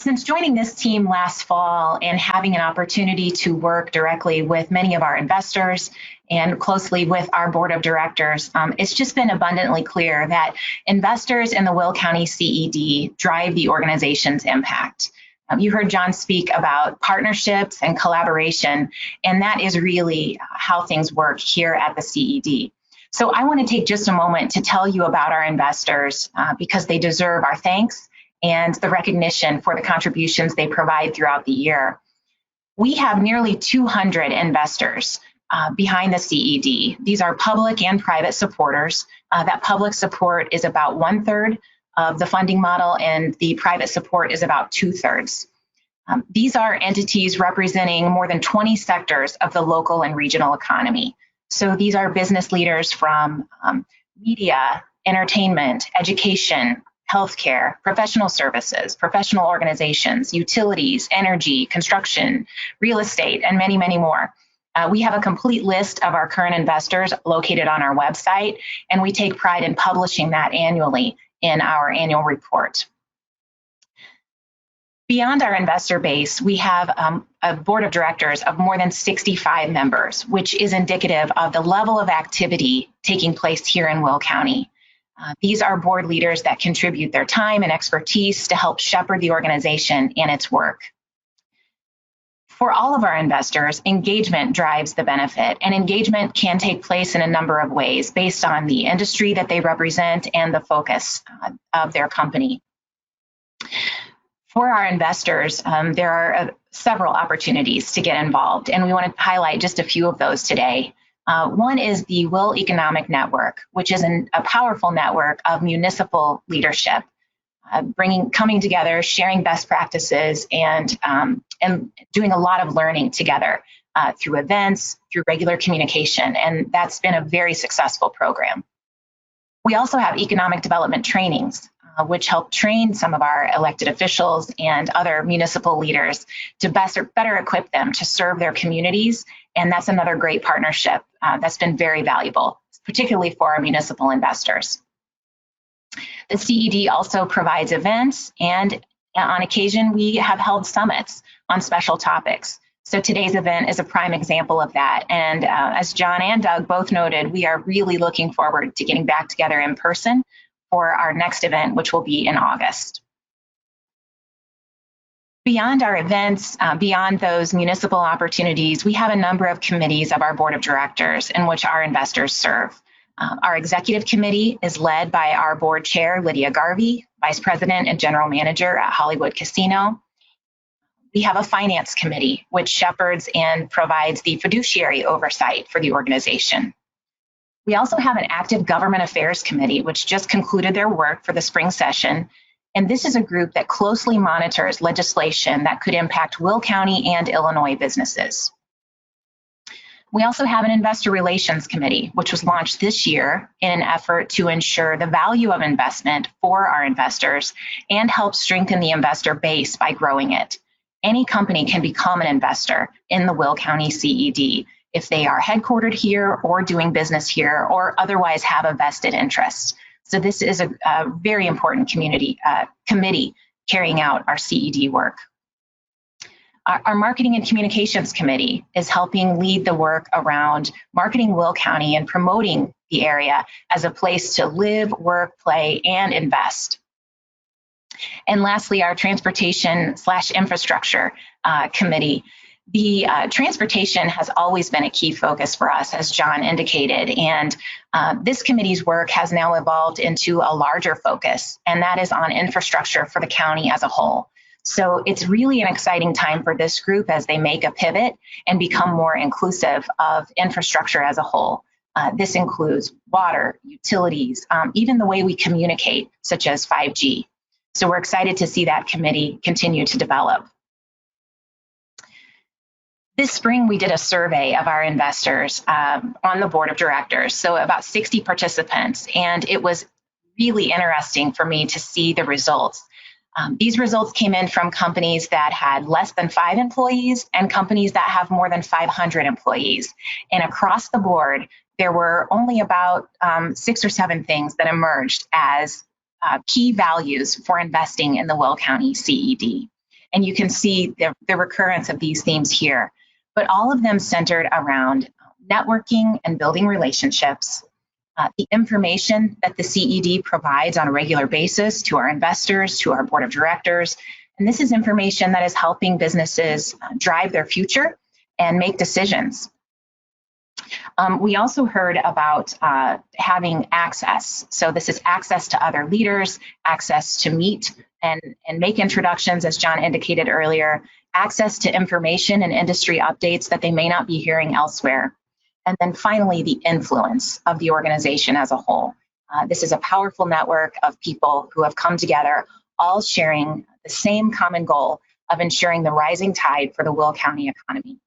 Since joining this team last fall and having an opportunity to work directly with many of our investors and closely with our board of directors, it's just been abundantly clear that investors in the Will County CED drive the organization's impact. You heard John speak about partnerships and collaboration, and that is really how things work here at the CED. So I want to take just a moment to tell you about our investors because they deserve our thanks and the recognition for the contributions they provide throughout the year. We have nearly 200 investors behind the CED. These are public and private supporters. That public support is about 1/3 of the funding model, and the private support is about 2/3. These are entities representing more than 20 sectors of the local and regional economy. So these are business leaders from media, entertainment, education, healthcare, professional services, professional organizations, utilities, energy, construction, real estate, and many, many more. We have a complete list of our current investors located on our website, and we take pride in publishing that annually in our annual report. Beyond our investor base, we have a board of directors of more than 65 members, which is indicative of the level of activity taking place here in Will County. These are board leaders that contribute their time and expertise to help shepherd the organization and its work. For all of our investors, engagement drives the benefit, and engagement can take place in a number of ways based on the industry that they represent and the focus of their company. For our investors, there are several opportunities to get involved, and we want to highlight just a few of those today. One is the Will Economic Network, which is a powerful network of municipal leadership, coming together, sharing best practices, and doing a lot of learning together through events, through regular communication, and that's been a very successful program. We also have economic development trainings, which help train some of our elected officials and other municipal leaders to better equip them to serve their communities. And that's another great partnership that's been very valuable, particularly for our municipal investors. The CED also provides events, and on occasion, we have held summits on special topics. So today's event is a prime example of that. And as John and Doug both noted, we are really looking forward to getting back together in person for our next event, which will be in August. Beyond our events, beyond those municipal opportunities, we have a number of committees of our board of directors in which our investors serve. Our executive committee is led by our board chair, Lydia Garvey, vice president and general manager at Hollywood Casino. We have a finance committee, which shepherds and provides the fiduciary oversight for the organization. We also have an active government affairs committee, which just concluded their work for the spring session. And this is a group that closely monitors legislation that could impact Will County and Illinois businesses. We also have an investor relations committee, which was launched this year in an effort to ensure the value of investment for our investors and help strengthen the investor base by growing it. Any company can become an investor in the Will County CED if they are headquartered here or doing business here or otherwise have a vested interest. So this is a very important committee carrying out our CED work. Our marketing and communications committee is helping lead the work around marketing Will County and promoting the area as a place to live, work, play, and invest. And lastly, our transportation/infrastructure committee. The transportation has always been a key focus for us, as John indicated, and this committee's work has now evolved into a larger focus, and that is on infrastructure for the county as a whole. So it's really an exciting time for this group as they make a pivot and become more inclusive of infrastructure as a whole. This includes water, utilities, even the way we communicate, such as 5G. So we're excited to see that committee continue to develop. This spring, we did a survey of our investors on the board of directors, so about 60 participants, and it was really interesting for me to see the results. These results came in from companies that had less than 5 employees and companies that have more than 500 employees. And across the board, there were only about 6 or 7 things that emerged as key values for investing in the Will County CED. And you can see the recurrence of these themes here, but all of them centered around networking and building relationships, the information that the CED provides on a regular basis to our investors, to our board of directors. And this is information that is helping businesses drive their future and make decisions. We also heard about having access. So this is access to other leaders, access to meet and make introductions, as John indicated earlier, access to information and industry updates that they may not be hearing elsewhere. And then finally, the influence of the organization as a whole. This is a powerful network of people who have come together, all sharing the same common goal of ensuring the rising tide for the Will County economy.